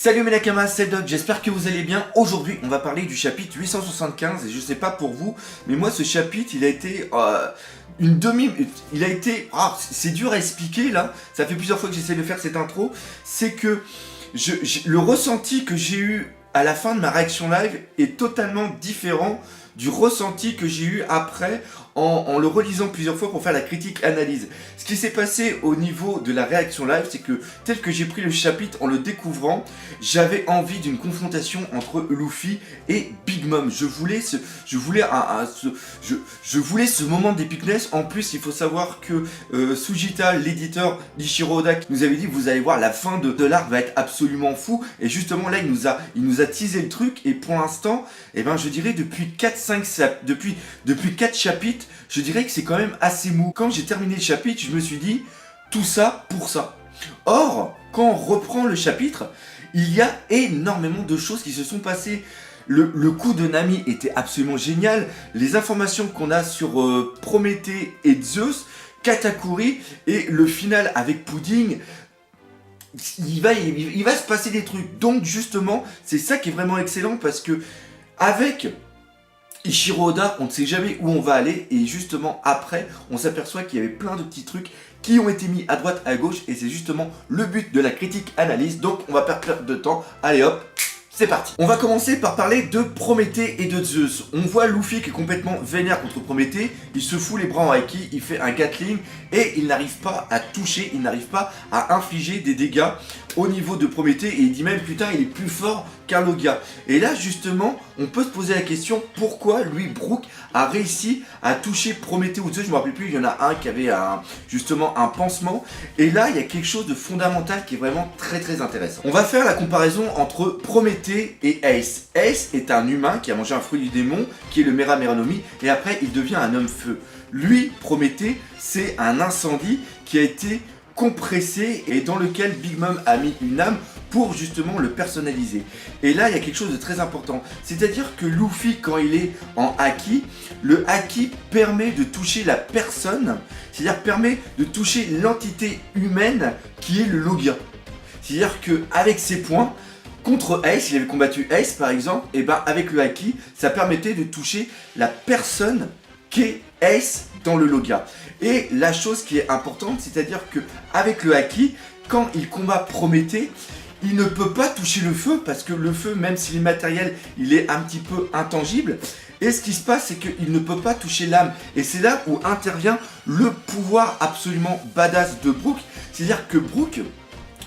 Salut mes nakamas, c'est Doc, j'espère que vous allez bien. Aujourd'hui, on va parler du chapitre 875 et je sais pas pour vous, mais moi ce chapitre, il a été c'est dur à expliquer là, ça fait plusieurs fois que j'essaie de faire cette intro, c'est que le ressenti que j'ai eu à la fin de ma réaction live est totalement différent du ressenti que j'ai eu après en le relisant plusieurs fois pour faire la critique analyse. Ce qui s'est passé au niveau de la réaction live, c'est que tel que j'ai pris le chapitre en le découvrant, j'avais envie d'une confrontation entre Luffy et Big Mom. Je voulais ce moment d'épicness. En plus, il faut savoir que Sujita, l'éditeur d'Ichiro Oda, nous avait dit vous allez voir, la fin de l'arc va être absolument fou. Et justement là, il nous a teasé le truc. Et pour l'instant, je dirais depuis 4 chapitres, je dirais que c'est quand même assez mou. Quand j'ai terminé le chapitre, je me suis dit, tout ça pour ça. Or, quand on reprend le chapitre, il y a énormément de choses qui se sont passées. Le coup de Nami était absolument génial. Les informations qu'on a sur Prométhée et Zeus, Katakuri et le final avec Pudding, il va se passer des trucs. Donc justement, c'est ça qui est vraiment excellent parce que avec Ichiro Oda, on ne sait jamais où on va aller et justement après, on s'aperçoit qu'il y avait plein de petits trucs qui ont été mis à droite, à gauche et c'est justement le but de la critique analyse. Donc on va perdre de temps. Allez hop, c'est parti. On va commencer par parler de Prométhée et de Zeus. On voit Luffy qui est complètement vénère contre Prométhée. Il se fout les bras en haki, il fait un Gatling et il n'arrive pas à toucher, il n'arrive pas à infliger des dégâts au niveau de Prométhée et il dit même putain il est plus fort qu'un Logia. Et là justement on peut se poser la question pourquoi lui Brook a réussi à toucher Prométhée ou Zeus, je me rappelle plus, il y en a un qui avait justement un pansement et là il y a quelque chose de fondamental qui est vraiment très intéressant. On va faire la comparaison entre Prométhée et Ace. Ace est un humain qui a mangé un fruit du démon qui est le Mera Meranomi et après il devient un homme feu. Lui, Prométhée, c'est un incendie qui a été compressé et dans lequel Big Mom a mis une âme pour justement le personnaliser. Et là, il y a quelque chose de très important. C'est-à-dire que Luffy, quand il est en haki, le haki permet de toucher la personne, c'est-à-dire permet de toucher l'entité humaine qui est le Logia. C'est-à-dire qu'avec ses points, contre Ace, il avait combattu Ace par exemple, et avec le haki, ça permettait de toucher la personne qu'est Ace dans le Logia. Et la chose qui est importante, c'est-à-dire que avec le haki, quand il combat Prométhée, il ne peut pas toucher le feu parce que le feu, même s'il est matériel, il est un petit peu intangible. Et ce qui se passe, c'est qu'il ne peut pas toucher l'âme. Et c'est là où intervient le pouvoir absolument badass de Brook. C'est-à-dire que Brook,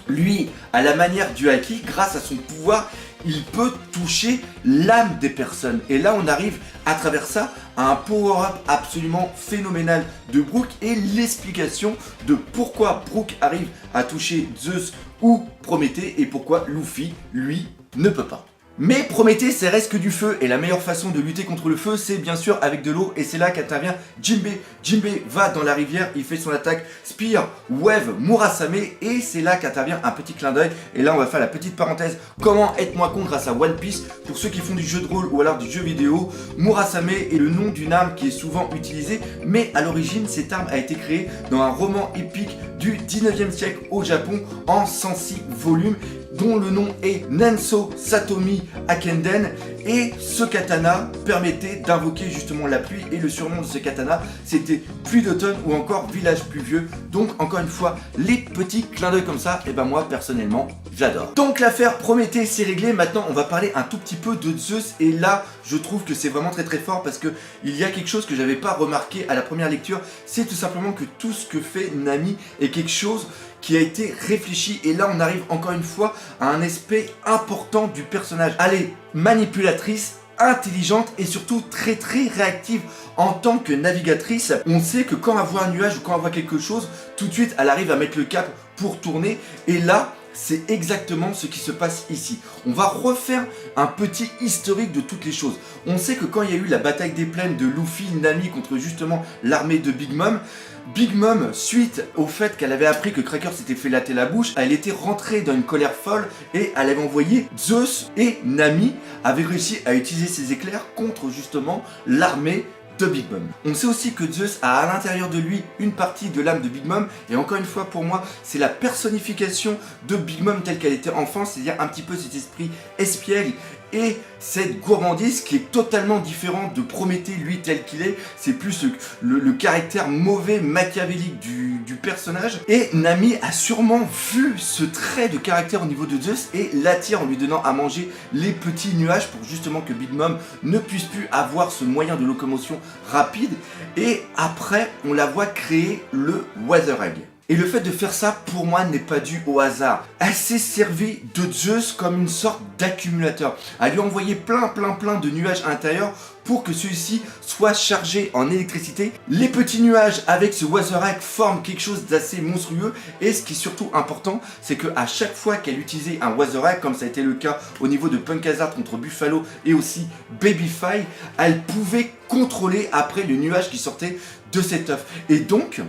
lui, à la manière du haki, grâce à son pouvoir, il peut toucher l'âme des personnes. Et là, on arrive à travers ça à un power-up absolument phénoménal de Brook et l'explication de pourquoi Brook arrive à toucher Zeus ou Prométhée et pourquoi Luffy, lui, ne peut pas. Mais Prométhée, c'est reste que du feu et la meilleure façon de lutter contre le feu, c'est bien sûr avec de l'eau et c'est là qu'intervient Jinbe. Jinbe va dans la rivière, il fait son attaque Spear, Wave, Murasame et c'est là qu'intervient un petit clin d'œil. Et là, on va faire la petite parenthèse. Comment être moins con grâce à One Piece? Pour ceux qui font du jeu de rôle ou alors du jeu vidéo, Murasame est le nom d'une arme qui est souvent utilisée, mais à l'origine, cette arme a été créée dans un roman épique du 19e siècle au Japon en 106 volumes dont le nom est Nanso Satomi Akenden et ce katana permettait d'invoquer justement la pluie et le surnom de ce katana c'était pluie d'automne ou encore village pluvieux. Donc encore une fois les petits clins d'œil comme ça et moi personnellement j'adore. Donc l'affaire Prométhée c'est réglé, maintenant on va parler un tout petit peu de Zeus et là je trouve que c'est vraiment très fort parce que il y a quelque chose que j'avais pas remarqué à la première lecture, c'est tout simplement que tout ce que fait Nami est quelque chose qui a été réfléchi et là on arrive encore une fois à un aspect important du personnage. Elle est manipulatrice, intelligente et surtout très réactive en tant que navigatrice. On sait que quand elle voit un nuage ou quand elle voit quelque chose, tout de suite elle arrive à mettre le cap pour tourner et là c'est exactement ce qui se passe ici. On va refaire un petit historique de toutes les choses. On sait que quand il y a eu la bataille des plaines de Luffy, Nami contre justement l'armée de Big Mom, suite au fait qu'elle avait appris que Cracker s'était fait latter la bouche, elle était rentrée dans une colère folle et elle avait envoyé Zeus et Nami avaient réussi à utiliser ces éclairs contre justement l'armée de Big Mom. On sait aussi que Zeus a à l'intérieur de lui une partie de l'âme de Big Mom, et encore une fois pour moi c'est la personnification de Big Mom telle qu'elle était enfant, c'est-à-dire un petit peu cet esprit espiègle et cette gourmandise qui est totalement différente de Prométhée lui tel qu'il est. C'est plus le caractère mauvais, machiavélique du personnage, et Nami a sûrement vu ce trait de caractère au niveau de Zeus et l'attire en lui donnant à manger les petits nuages pour justement que Big Mom ne puisse plus avoir ce moyen de locomotion rapide, et après on la voit créer le Weather Egg. Et le fait de faire ça, pour moi, n'est pas dû au hasard. Elle s'est servie de Zeus comme une sorte d'accumulateur. Elle lui a envoyé plein de nuages à l'intérieur pour que celui-ci soit chargé en électricité. Les petits nuages avec ce Weather Egg forment quelque chose d'assez monstrueux. Et ce qui est surtout important, c'est qu'à chaque fois qu'elle utilisait un Weather Egg, comme ça a été le cas au niveau de Punk Hazard contre Buffalo et aussi Babyface, elle pouvait contrôler après le nuage qui sortait de cet œuf. Et donc,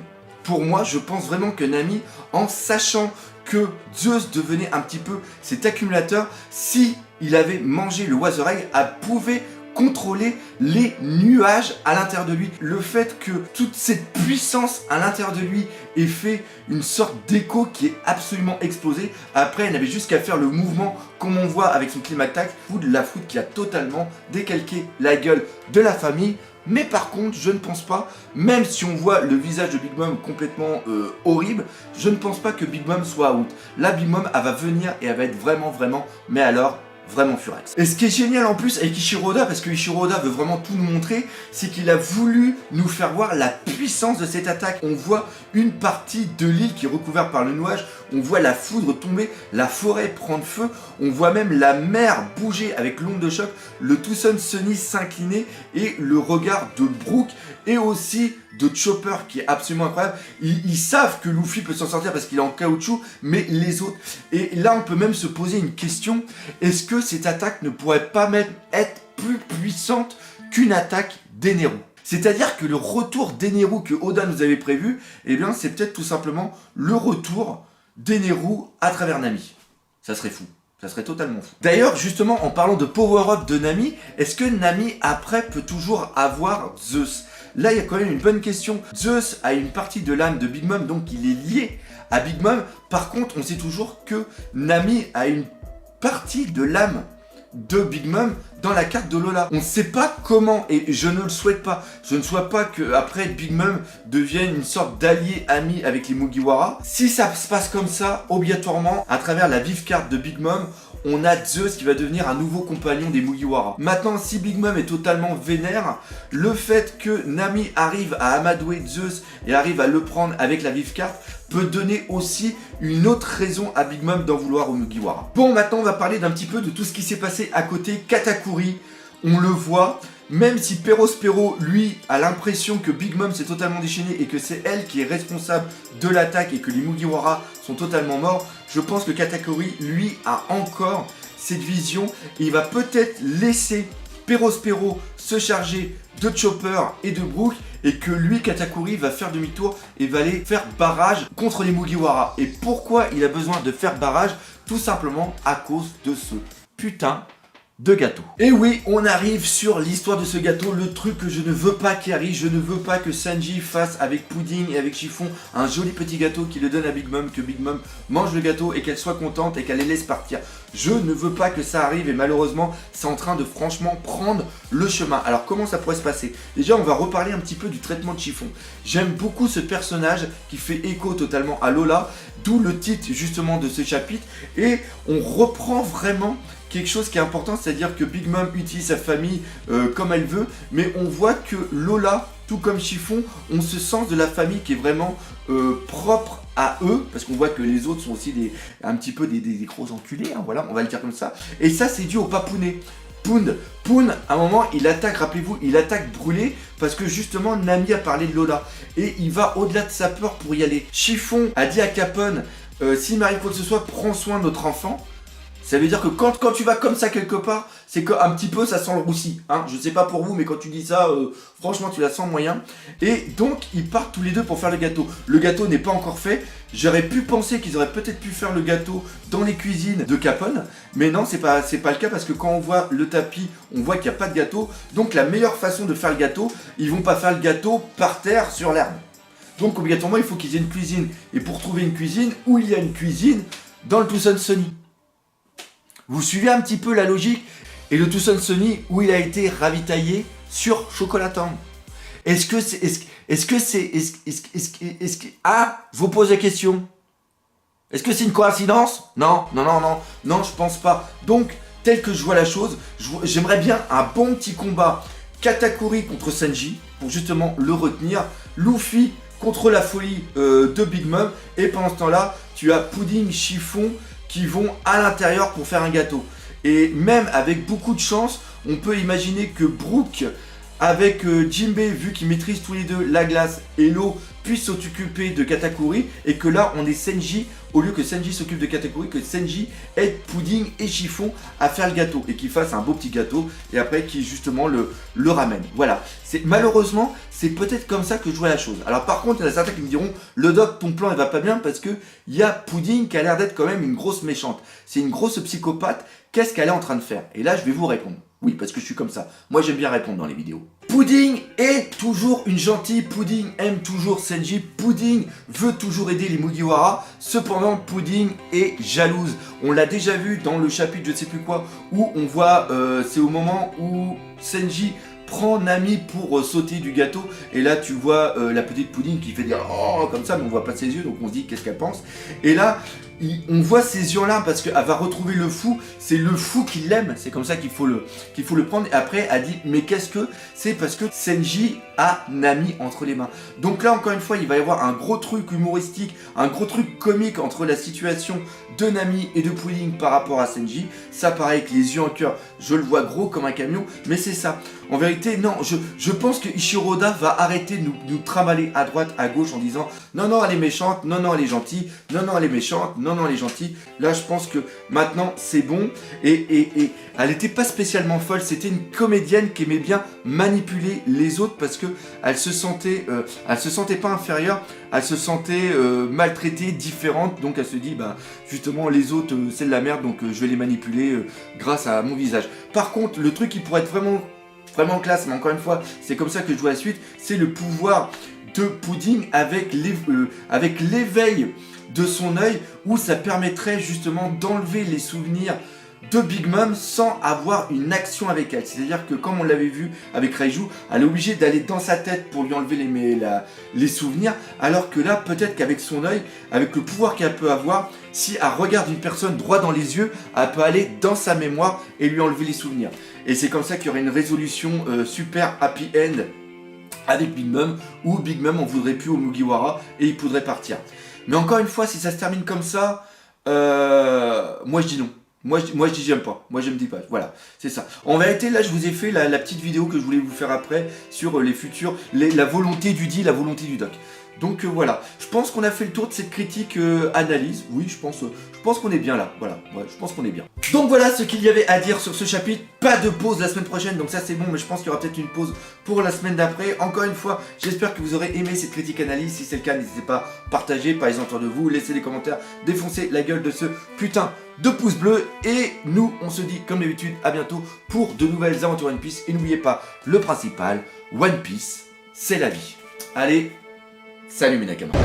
pour moi, je pense vraiment que Nami, en sachant que Zeus devenait un petit peu cet accumulateur, si il avait mangé le Weather Egg, elle pouvait contrôler les nuages à l'intérieur de lui. Le fait que toute cette puissance à l'intérieur de lui ait fait une sorte d'écho qui est absolument explosé. Après, elle n'avait juste qu'à faire le mouvement comme on voit avec son Climax, la foudre qui a totalement décalqué la gueule de la famille. Mais par contre, je ne pense pas, même si on voit le visage de Big Mom complètement horrible, je ne pense pas que Big Mom soit out. Là, Big Mom, elle va venir et elle va être vraiment, mais alors, vraiment furax. Et ce qui est génial en plus avec Eiichiro Oda, parce que Eiichiro Oda veut vraiment tout nous montrer, c'est qu'il a voulu nous faire voir la puissance de cette attaque. On voit une partie de l'île qui est recouverte par le nuage, on voit la foudre tomber, la forêt prendre feu, on voit même la mer bouger avec l'onde de choc, le Tucson Sunny s'incliner et le regard de Brook et aussi de Chopper qui est absolument incroyable. Ils savent que Luffy peut s'en sortir parce qu'il est en caoutchouc, mais les autres. Et là, on peut même se poser une question. Est-ce que cette attaque ne pourrait pas même être plus puissante qu'une attaque d'Eneru? C'est-à-dire que le retour d'Eneru que Oda nous avait prévu, eh bien, c'est peut-être tout simplement le retour d'Eneru à travers Nami. Ça serait fou. Ça serait totalement fou. D'ailleurs, justement, en parlant de power-up de Nami, est-ce que Nami, après, peut toujours avoir Zeus? Là, il y a quand même une bonne question. Zeus a une partie de l'âme de Big Mom, donc il est lié à Big Mom. Par contre, on sait toujours que Nami a une partie de l'âme de Big Mom dans la carte de Lola. On ne sait pas comment, et je ne le souhaite pas. Je ne souhaite pas que après Big Mom devienne une sorte d'allié ami avec les Mugiwara. Si ça se passe comme ça, obligatoirement, à travers la vive carte de Big Mom, on a Zeus qui va devenir un nouveau compagnon des Mugiwara. Maintenant, si Big Mom est totalement vénère, le fait que Nami arrive à amadouer Zeus et arrive à le prendre avec la vive carte peut donner aussi une autre raison à Big Mom d'en vouloir aux Mugiwara. Bon, maintenant on va parler d'un petit peu de tout ce qui s'est passé à côté. Katakuri, on le voit, même si Perospero, lui, a l'impression que Big Mom s'est totalement déchaînée et que c'est elle qui est responsable de l'attaque et que les Mugiwara sont totalement morts, je pense que Katakuri, lui, a encore cette vision et il va peut-être laisser Perospero se charger de Chopper et de Brook, et que lui, Katakuri, va faire demi-tour et va aller faire barrage contre les Mugiwara. Et pourquoi il a besoin de faire barrage? Tout simplement à cause de ce putain de gâteau. Et oui, on arrive sur l'histoire de ce gâteau, le truc que je ne veux pas qu'il arrive. Je ne veux pas que Sanji fasse avec Pudding et avec Chiffon un joli petit gâteau qui le donne à Big Mom, que Big Mom mange le gâteau et qu'elle soit contente et qu'elle les laisse partir. Je ne veux pas que ça arrive et malheureusement c'est en train de franchement prendre le chemin. Alors comment ça pourrait se passer? Déjà on va reparler un petit peu du traitement de Chiffon. J'aime beaucoup ce personnage qui fait écho totalement à Lola, d'où le titre justement de ce chapitre, et on reprend vraiment quelque chose qui est important, c'est-à-dire que Big Mom utilise sa famille comme elle veut, mais on voit que Lola, tout comme Chiffon, ont ce sens de la famille qui est vraiment propre à eux, parce qu'on voit que les autres sont aussi un petit peu des gros enculés, hein, voilà, on va le dire comme ça. Et ça, c'est dû au papounet. Poon, à un moment, il attaque, rappelez-vous, il attaque Brûlé, parce que justement, Nami a parlé de Lola. Et il va au-delà de sa peur pour y aller. Chiffon a dit à Capone, s'il m'arrive quoi que ce soit, prends soin de notre enfant. Ça veut dire que quand tu vas comme ça quelque part, c'est qu'un petit peu ça sent le roussi. Hein. Je sais pas pour vous, mais quand tu dis ça, franchement tu la sens moyen. Et donc ils partent tous les deux pour faire le gâteau. Le gâteau n'est pas encore fait. J'aurais pu penser qu'ils auraient peut-être pu faire le gâteau dans les cuisines de Capone. Mais non, c'est pas le cas parce que quand on voit le tapis, on voit qu'il n'y a pas de gâteau. Donc la meilleure façon de faire le gâteau, ils vont pas faire le gâteau par terre sur l'herbe. Donc obligatoirement il faut qu'ils aient une cuisine. Et pour trouver une cuisine, où il y a une cuisine, dans le Tucson Sunny. Vous suivez un petit peu la logique? Et le Tucson Sunny, où il a été ravitaillé sur Chocolatown. Est-ce que ah, je vous pose la question. Est-ce que c'est une coïncidence? Non, je pense pas. Donc, tel que je vois la chose, j'aimerais bien un bon petit combat Katakuri contre Sanji, pour justement le retenir. Luffy contre la folie de Big Mom. Et pendant ce temps-là, tu as Pudding, Chiffon qui vont à l'intérieur pour faire un gâteau. Et même avec beaucoup de chance, on peut imaginer que Brook, avec Jinbei, vu qu'ils maîtrisent tous les deux la glace et l'eau, puisse s'occuper de Katakuri, et que là on est Senji, au lieu que Senji s'occupe de Katakuri, que Senji aide Pudding et Chiffon à faire le gâteau, et qu'il fasse un beau petit gâteau, et après qu'il justement le ramène. Voilà, malheureusement, c'est peut-être comme ça que je vois la chose. Alors par contre, il y en a certains qui me diront, le doc, ton plan il va pas bien, parce que il y a Pudding qui a l'air d'être quand même une grosse méchante. C'est une grosse psychopathe, qu'est-ce qu'elle est en train de faire? Et là je vais vous répondre. Oui, parce que je suis comme ça. Moi, j'aime bien répondre dans les vidéos. Pudding est toujours une gentille. Pudding aime toujours Senji. Pudding veut toujours aider les Mugiwara. Cependant, Pudding est jalouse. On l'a déjà vu dans le chapitre je ne sais plus quoi, où on voit, c'est au moment où Senji prend Nami pour sauter du gâteau, et là tu vois la petite Pudding qui fait des oh comme ça, mais on voit pas ses yeux, donc on se dit qu'est-ce qu'elle pense. Et là on voit ses yeux là parce qu'elle va retrouver le fou, c'est le fou qui l'aime, c'est comme ça qu'il faut le prendre. Et après elle dit mais qu'est-ce que c'est? Parce que Senji a Nami entre les mains. Donc là encore une fois il va y avoir un gros truc humoristique, un gros truc comique entre la situation de Nami et de Pudding par rapport à Senji. Ça pareil avec les yeux en cœur, je le vois gros comme un camion, mais c'est ça. En vérité, non, je pense que Ichiro Oda va arrêter de nous trimballer à droite, à gauche en disant non, non, elle est méchante, non, non, elle est gentille, non, non, elle est méchante, non, non, elle est gentille. Là, je pense que maintenant, c'est bon. Et elle n'était pas spécialement folle, c'était une comédienne qui aimait bien manipuler les autres parce que elle se sentait pas inférieure, elle se sentait maltraitée, différente. Donc, elle se dit, bah, justement, les autres, c'est de la merde, donc je vais les manipuler grâce à mon visage. Par contre, le truc qui pourrait être vraiment classe, mais encore une fois, c'est comme ça que je vois la suite, c'est le pouvoir de Pudding avec l'éveil de son œil, où ça permettrait justement d'enlever les souvenirs de Big Mom sans avoir une action avec elle. C'est-à-dire que comme on l'avait vu avec Raiju, elle est obligée d'aller dans sa tête pour lui enlever les souvenirs, alors que là, peut-être qu'avec son œil, avec le pouvoir qu'elle peut avoir, si elle regarde une personne droit dans les yeux, elle peut aller dans sa mémoire et lui enlever les souvenirs. Et c'est comme ça qu'il y aurait une résolution super happy end avec Big Mom, où Big Mom en voudrait plus au Mugiwara et il pourrait partir. Mais encore une fois, si ça se termine comme ça, moi je dis non. Moi je dis j'aime pas, moi je me dis pas, voilà, c'est ça. En vérité là je vous ai fait la petite vidéo que je voulais vous faire après sur les futurs, la volonté du dit, la volonté du doc. Donc voilà, je pense qu'on a fait le tour de cette critique analyse, oui je pense qu'on est bien là, voilà, ouais, je pense qu'on est bien. Donc voilà ce qu'il y avait à dire sur ce chapitre, pas de pause la semaine prochaine, donc ça c'est bon, mais je pense qu'il y aura peut-être une pause pour la semaine d'après. Encore une fois, j'espère que vous aurez aimé cette critique analyse, si c'est le cas n'hésitez pas à partager, parlez-en autour de vous, laissez des commentaires, défoncez la gueule de ce putain de pouce bleu, et nous on se dit comme d'habitude à bientôt pour de nouvelles aventures One Piece, et n'oubliez pas le principal, One Piece c'est la vie. Allez, salut mes nakamas.